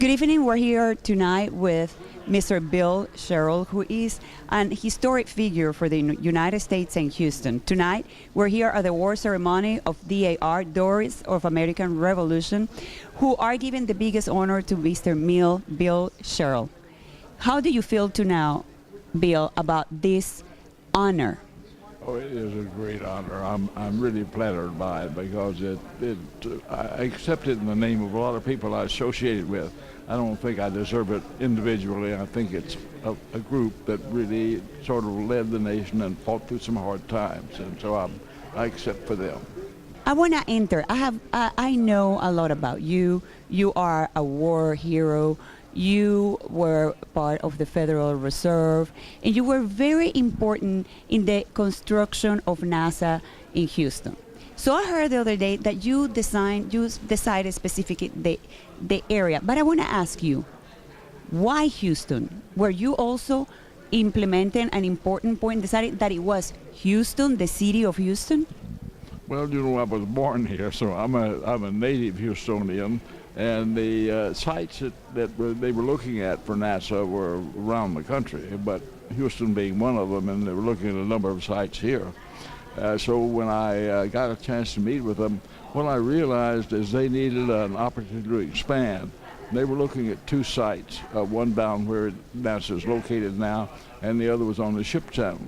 Good evening. We're here tonight with Mr. Bill Sherrill, who is an historic figure for the United States and Houston. Tonight, we're here at the award ceremony of DAR, Daughters of American Revolution, who are given the biggest honor to Mr. Bill Sherrill. How do you feel now, Bill, about this honor? Oh, it is a great honor. I'm really flattered by it because I accept it in the name of a lot of people I associated with. I don't think I deserve it individually. I think it's a group that really sort of led the nation and fought through some hard times, and so I accept for them. I want to enter. I know a lot about you. You are a war hero. You were part of the Federal Reserve, and you were very important in the construction of NASA in Houston. So I heard the other day that you decided specifically the area, but I want to ask you, why Houston? Were you also implementing an important point, decided that it was Houston, the city of Houston? Well, you know, I was born here, so I'm a native Houstonian. And the sites that they were looking at for NASA were around the country, but Houston being one of them, and they were looking at a number of sites here. So when I got a chance to meet with them, what I realized is they needed an opportunity to expand. They were looking at two sites, one down where NASA is located now, and the other was on the ship channel.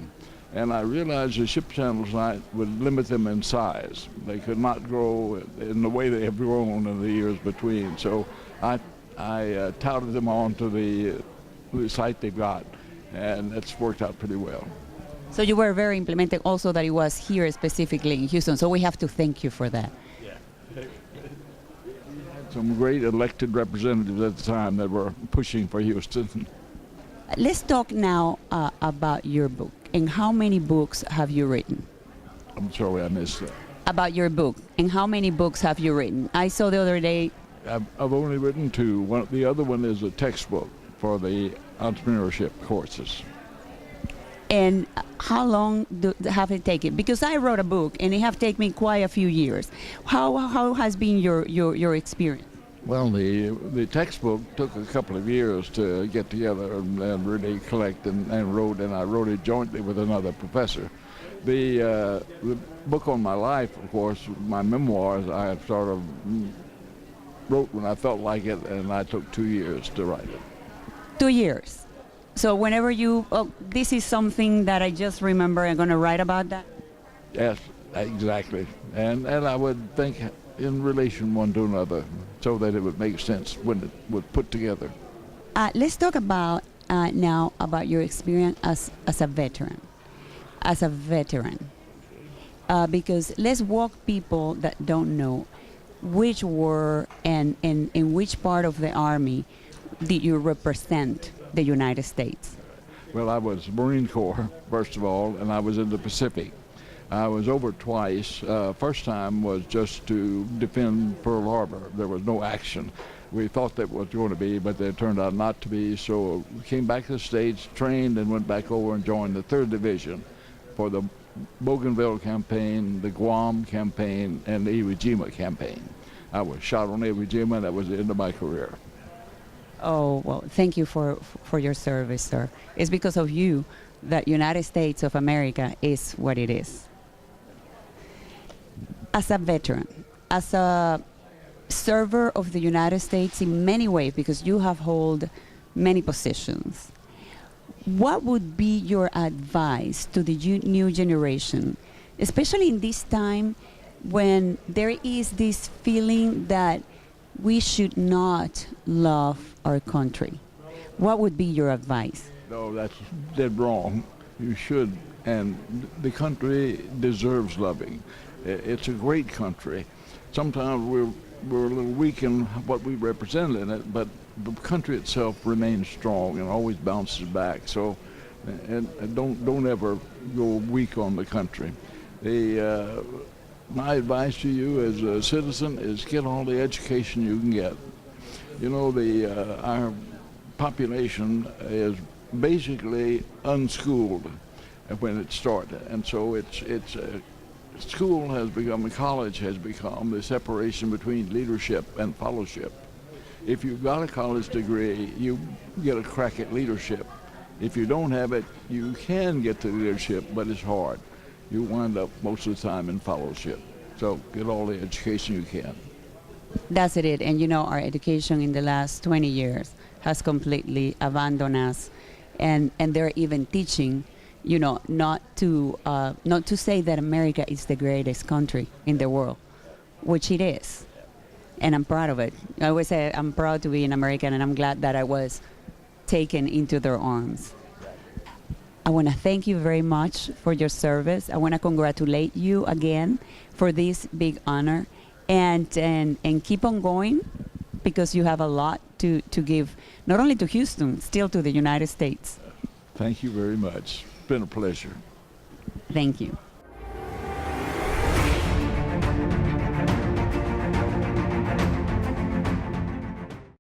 And I realized the ship channel site would limit them in size. They could not grow in the way they have grown in the years between. So I touted them on to the site they've got, and it's worked out pretty well. So you were very implementing also that it was here specifically in Houston, so we have to thank you for that. Yeah. We had some great elected representatives at the time that were pushing for Houston. Let's talk now about your book. And how many books have you written? I'm sorry, I missed that. About your book. And how many books have you written? I saw the other day. I've only written two. The other one is a textbook for the entrepreneurship courses. And how long have it taken? Because I wrote a book, and it have taken me quite a few years. How has been your experience? Well, the textbook took a couple of years to get together and really collect and wrote, and I wrote it jointly with another professor. The book on my life, of course, my memoirs, I sort of wrote when I felt like it, and I took 2 years to write it. 2 years. So whenever this is something that I just remember, I'm going to write about that? Yes, exactly. And I would think in relation one to another, so that it would make sense when it was put together. Let's talk about now about your experience as a veteran. Because let's walk people that don't know which war and in which part of the Army did you represent the United States? Well, I was Marine Corps, first of all, and I was in the Pacific. I was over twice. First time was just to defend Pearl Harbor. There was no action. We thought that was going to be, but it turned out not to be. So we came back to the States, trained, and went back over and joined the 3rd Division for the Bougainville campaign, the Guam campaign, and the Iwo Jima campaign. I was shot on Iwo Jima, and that was the end of my career. Oh, well, thank you for your service, sir. It's because of you that United States of America is what it is. As a veteran, as a server of the United States in many ways, because you have held many positions, what would be your advice to the new generation, especially in this time when there is this feeling that we should not love our country? What would be your advice? No, that's dead wrong. You should, and the country deserves loving. It's a great country. Sometimes we're a little weak in what we represent in it, but the country itself remains strong and always bounces back. So, and don't ever go weak on the country. My advice to you as a citizen is get all the education you can get. You know, our population is basically unschooled when it started, and so school has become, college has become the separation between leadership and fellowship. if you've got a college degree, you get a crack at leadership. If you don't have it, you can get to leadership, but it's hard. You wind up most of the time in fellowship. So get all the education you can. That's it. And you know, our education in the last 20 years has completely abandoned us. And they're even teaching, you know, not to say that America is the greatest country in the world, which it is. And I'm proud of it. I always say I'm proud to be an American, and I'm glad that I was taken into their arms. I want to thank you very much for your service. I want to congratulate you again for this big honor, and keep on going, because you have a lot to give, not only to Houston, still to the United States. Thank you very much. It's been a pleasure. Thank you.